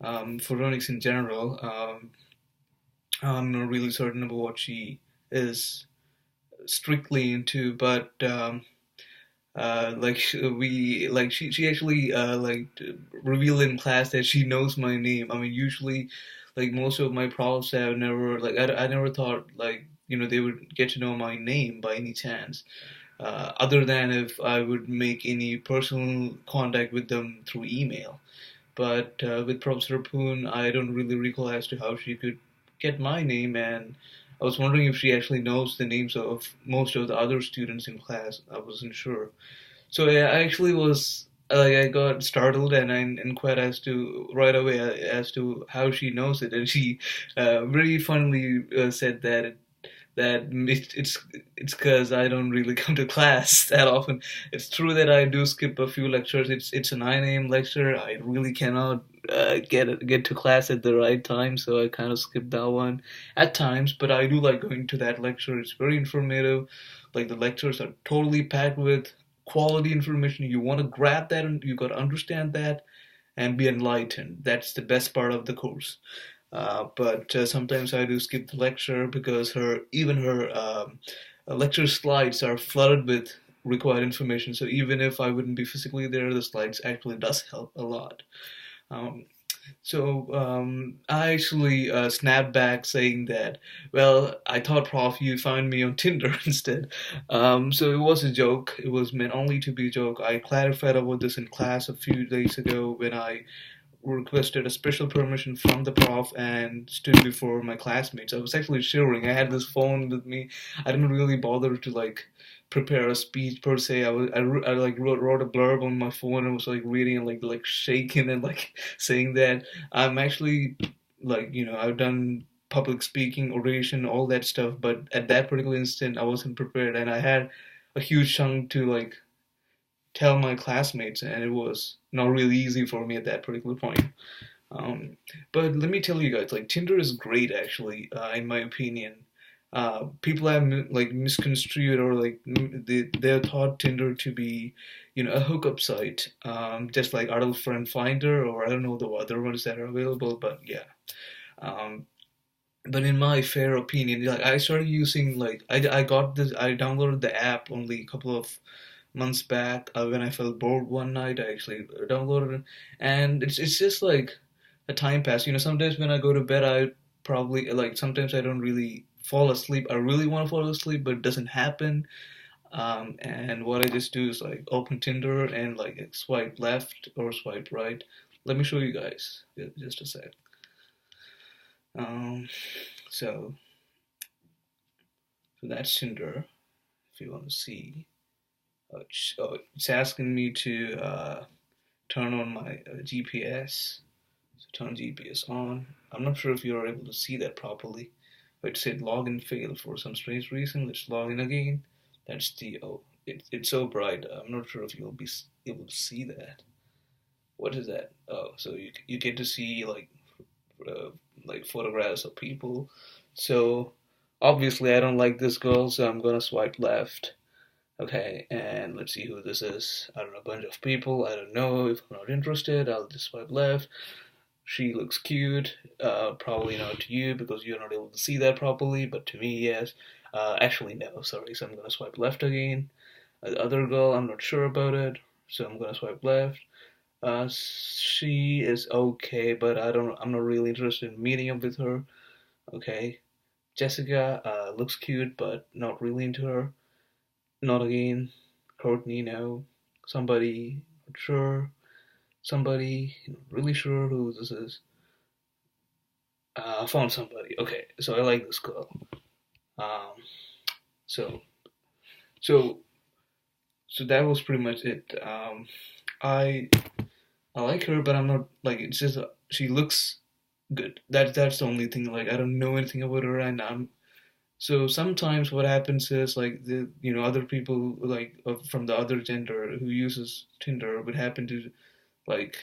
photonics in general. I'm not really certain about what she is strictly into, but she actually revealed in class that she knows my name. I mean, usually, like most of my profs have never I never thought they would get to know my name by any chance. Other than if I would make any personal contact with them through email. But with Professor Poon, I don't really recall as to how she could get my name, and I was wondering if she actually knows the names of most of the other students in class. I wasn't sure. So yeah, I actually was I got startled and I inquired as to right away as to how she knows it, and she very funnily said that it's because I don't really come to class that often. It's true that I do skip a few lectures. It's a 9 a.m. lecture. I really cannot get to class at the right time, so I kind of skip that one at times. But I do like going to that lecture. It's very informative. Like the lectures are totally packed with quality information. You want to grab that, and you got to understand that and be enlightened. That's the best part of the course. But sometimes I do skip the lecture because her lecture slides are flooded with required information. So even if I wouldn't be physically there, the slides actually does help a lot. Um, so I actually snapped back saying that, well, I thought, Prof, you found me on Tinder instead. So it was a joke. It was meant only to be a joke. I clarified about this in class a few days ago when I requested a special permission from the prof and stood before my classmates. I was actually shivering. I had this phone with me. I didn't really bother to prepare a speech per se. I wrote a blurb on my phone and was reading and shaking and saying that I'm actually I've done public speaking, oration, all that stuff, but at that particular instant I wasn't prepared and I had a huge chunk to tell my classmates, and it was not really easy for me at that particular point. Um, but let me tell you guys, Tinder is great actually, in my opinion. People have misconstrued or they're thought Tinder to be, a hookup site, just like Adult Friend Finder or I don't know the other ones that are available, but yeah. Um, but in my fair opinion, I started using I downloaded the app only a couple of months back when I felt bored one night. I actually downloaded it, and it's just like a time pass. Sometimes when I go to bed, I probably sometimes I don't really fall asleep. I really want to fall asleep, but it doesn't happen. And what I just do is open Tinder and swipe left or swipe right. Let me show you guys just a sec. Um, so so that's Tinder. If you want to see, it's asking me to turn on my GPS. So turn GPS on. I'm not sure if you're able to see that properly. But it said login failed for some strange reason. Let's log in again. That's it's so bright. I'm not sure if you'll be able to see that. What is that? Oh, so you get to see uh, photographs of people. So obviously I don't like this girl, so I'm gonna swipe left. Okay, and let's see who this is. I don't know, a bunch of people. I don't know. If I'm not interested, I'll just swipe left. She looks cute. Probably not to you because you're not able to see that properly, but to me, yes. Actually, no, sorry. So I'm gonna swipe left again. The other girl, I'm not sure about it, so I'm gonna swipe left. She is okay, but I'm not really interested in meeting up with her. Okay. Jessica looks cute, but not really into her. Not again. Courtney, no. Somebody, not sure. Somebody, really sure who this is. I found somebody. Okay, so I like this girl. Um, so, so, so that was pretty much it. I I like her, but I'm not it's just she looks good. That's the only thing. I don't know anything about her, and so sometimes what happens is the other people from the other gender who uses Tinder would happen to like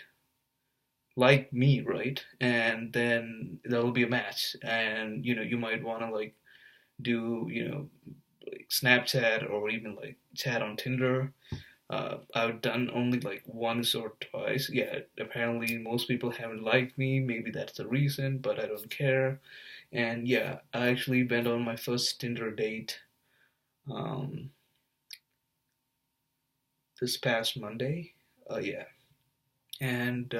like me, right? And then there'll be a match, and you might want to do Snapchat or even chat on Tinder. I've done only like once or twice. Yeah, apparently most people haven't liked me. Maybe that's the reason, but I don't care. And yeah, I actually went on my first Tinder date um, this past Monday. Yeah, and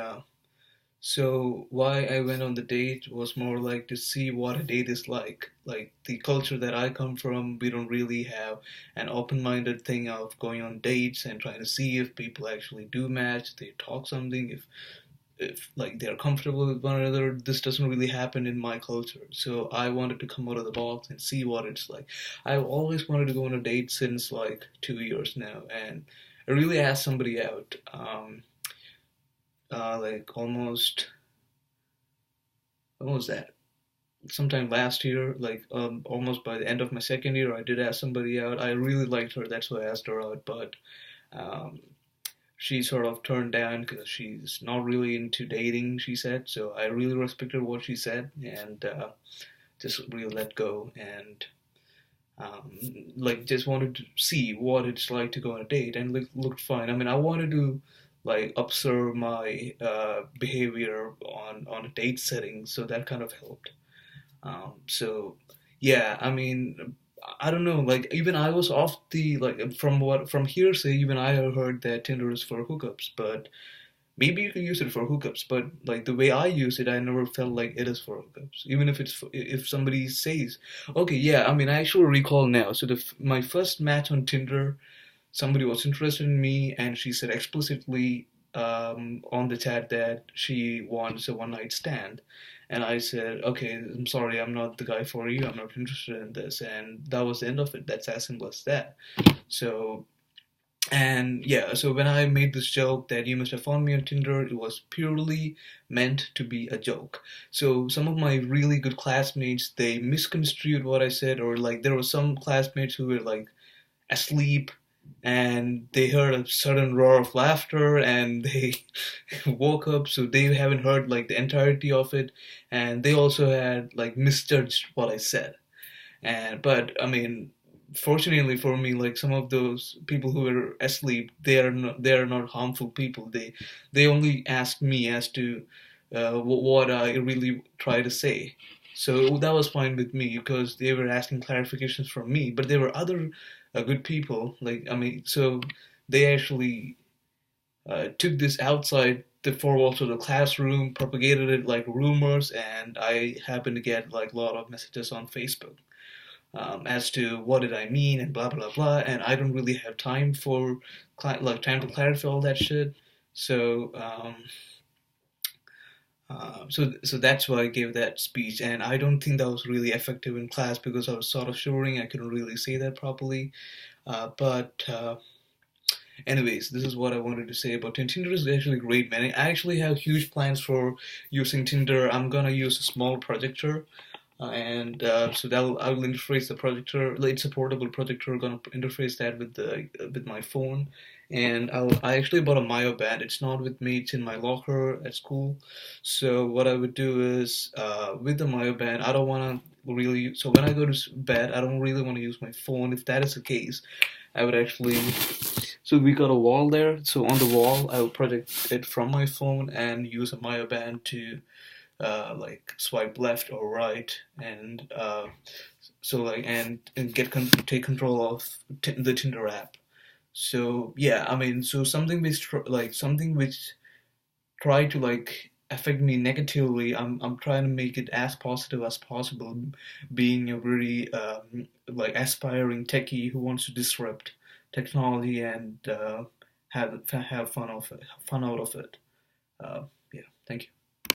so why I went on the date was more like to see what a date is like. Like the culture that I come from, we don't really have an open-minded thing of going on dates and trying to see if people actually do match, they talk something, if like they're comfortable with one another. This doesn't really happen in my culture. So I wanted to come out of the box and see what it's like. I've always wanted to go on a date since like 2 years now, and I really asked somebody out. Like almost when was that? Sometime last year, like almost by the end of my second year, I did ask somebody out. I really liked her, that's why I asked her out. But um, she sort of turned down because she's not really into dating. She said so. I really respected what she said and just really let go and um, like just wanted to see what it's like to go on a date and looked fine. I mean, I wanted to like observe my behavior on a date setting, so that kind of helped. So yeah, I mean, I don't know. Like even I was off the like from hearsay. Even I have heard that Tinder is for hookups, but maybe you can use it for hookups. But like the way I use it, I never felt like it is for hookups. Even if if somebody says, okay, yeah. I mean, I actually recall now. So my first match on Tinder, somebody was interested in me, and she said explicitly on the chat that she wants a one night stand. And I said, okay, I'm sorry, I'm not the guy for you. I'm not interested in this. And that was the end of it. That's as simple as that. So, and yeah, so when I made this joke that you must have found me on Tinder, it was purely meant to be a joke. So some of my really good classmates, they misconstrued what I said, or like there were some classmates who were like, asleep and they heard a sudden roar of laughter and they woke up, so they haven't heard like the entirety of it, and they also had like misjudged what I said. And but I mean, fortunately for me, like some of those people who were asleep, they are not harmful people. They only asked me as to what I really try to say. So that was fine with me because they were asking clarifications from me. But there were other good people. Like I mean, so they actually took this outside the four walls of the classroom, propagated it like rumors, and I happened to get like a lot of messages on Facebook as to what did I mean and blah blah blah. And I don't really have time for like time to clarify all that shit. So so that's why I gave that speech, and I don't think that was really effective in class because I was sort of shivering. I couldn't really say that properly. But anyways, this is what I wanted to say about Tinder. Tinder is actually great, man. I actually have huge plans for using Tinder. I'm gonna use a small projector and so that I will interface the projector. It's a portable projector. Gonna interface that with my phone, and I actually bought a Myo band. It's not with me. It's in my locker at school. So what I would do is with the Myo band, I don't want to really. So when I go to bed, I don't really want to use my phone. If that is the case, I would actually. So we got a wall there. So on the wall, I will project it from my phone and use a Myo band to like swipe left or right, and so like and take control of the Tinder app. So yeah, I mean, so something which like something which try to like affect me negatively, I'm trying to make it as positive as possible. Being a very like aspiring techie who wants to disrupt technology and have fun out of it. Yeah, thank you.